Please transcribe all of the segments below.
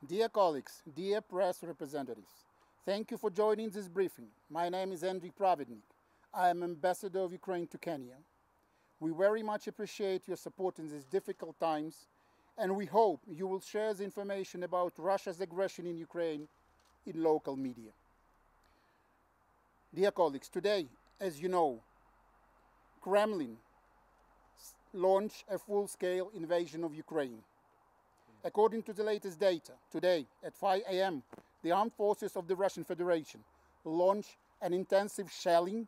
Dear colleagues, dear press representatives, thank you for joining this briefing. My name is Andriy Pravednik. I am Ambassador of Ukraine to Kenya. We very much appreciate your support in these difficult times, and we hope you will share the information about Russia's aggression in Ukraine in local media. Dear colleagues, today, as you know, Kremlin launched a full-scale invasion of Ukraine. According to the latest data, today at 5 a.m., the armed forces of the Russian Federation launched an intensive shelling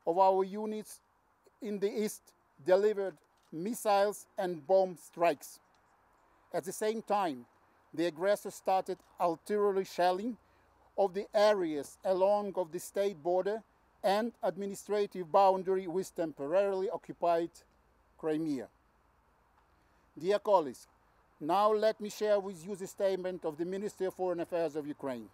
of our units in the east, delivered missiles and bomb strikes. At the same time, the aggressor started artillery shelling of the areas along of the state border and administrative boundary with temporarily occupied Crimea. Dear colleagues, now let me share with you the statement of the Ministry of Foreign Affairs of Ukraine.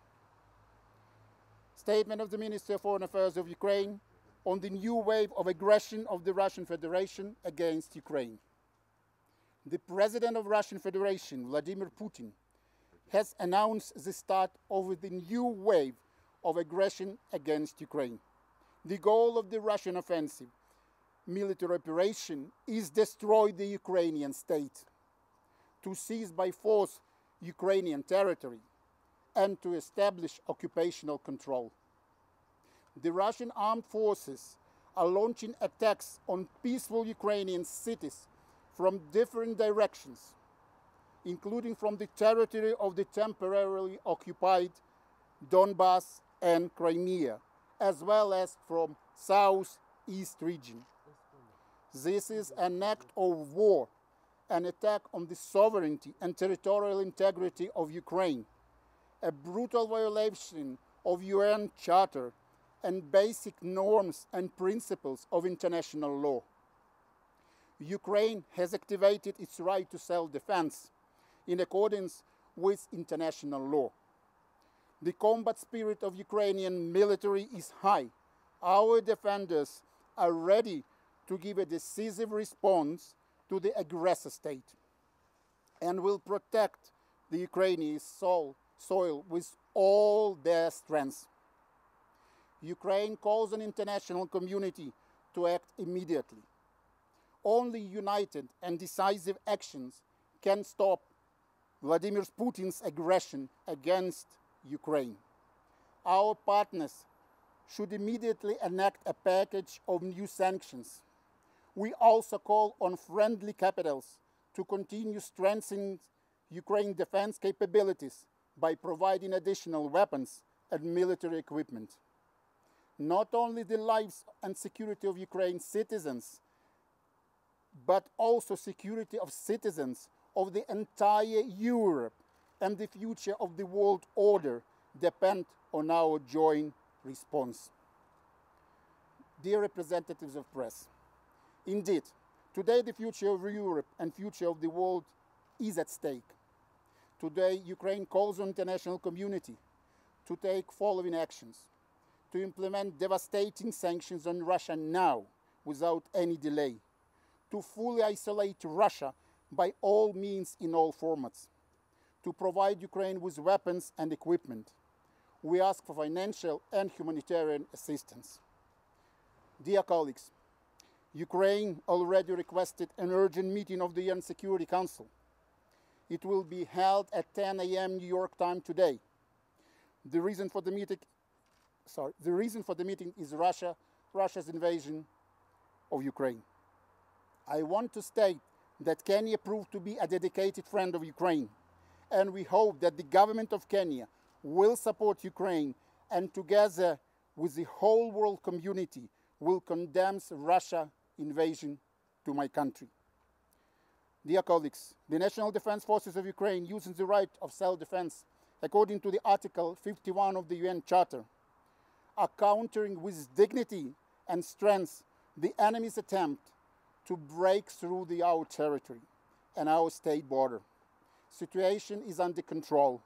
Statement of the Ministry of Foreign Affairs of Ukraine on the new wave of aggression of the Russian Federation against Ukraine. The President of Russian Federation, Vladimir Putin, has announced the start of the new wave of aggression against Ukraine. The goal of the Russian offensive military operation is destroy the Ukrainian state, to seize by force Ukrainian territory, and to establish occupational control. The Russian armed forces are launching attacks on peaceful Ukrainian cities from different directions, including from the territory of the temporarily occupied Donbas and Crimea, as well as from southeast region. This is an act of war, an attack on the sovereignty and territorial integrity of Ukraine, a brutal violation of UN Charter and basic norms and principles of international law. Ukraine has activated its right to self-defense in accordance with international law. The combat spirit of Ukrainian military is high. Our defenders are ready to give a decisive response to the aggressor state and will protect the Ukrainian soil with all their strength. Ukraine calls on the international community to act immediately. Only united and decisive actions can stop Vladimir Putin's aggression against Ukraine. Our partners should immediately enact a package of new sanctions. We also call on friendly capitals to continue strengthening Ukraine's defense capabilities by providing additional weapons and military equipment. Not only the lives and security of Ukraine's citizens, but also security of citizens of the entire Europe and the future of the world order depend on our joint response. Dear representatives of press, indeed, today the future of Europe and future of the world is at stake. Today, Ukraine calls on the international community to take following actions: to implement devastating sanctions on Russia now, without any delay; to fully isolate Russia by all means in all formats; to provide Ukraine with weapons and equipment. We ask for financial and humanitarian assistance. Dear colleagues, Ukraine already requested an urgent meeting of the UN Security Council. It will be held at 10 a.m. New York time today. The reason for the meeting is Russia's invasion of Ukraine. I want to state that Kenya proved to be a dedicated friend of Ukraine, and we hope that the government of Kenya will support Ukraine and together with the whole world community will condemn Russia's invasion to my country. Dear colleagues, the National Defense Forces of Ukraine, using the right of self-defense according to the Article 51 of the UN Charter, are countering with dignity and strength the enemy's attempt to break through our territory and our state border. Situation is under control.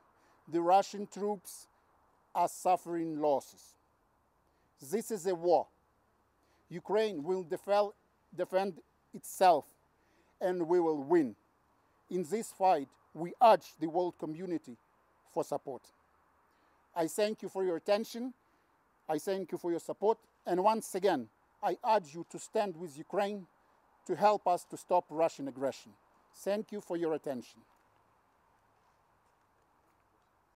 The Russian troops are suffering losses. This is a war. Ukraine will defend itself, and we will win. In this fight, we urge the world community for support. I thank you for your attention. I thank you for your support. And once again, I urge you to stand with Ukraine to help us to stop Russian aggression. Thank you for your attention.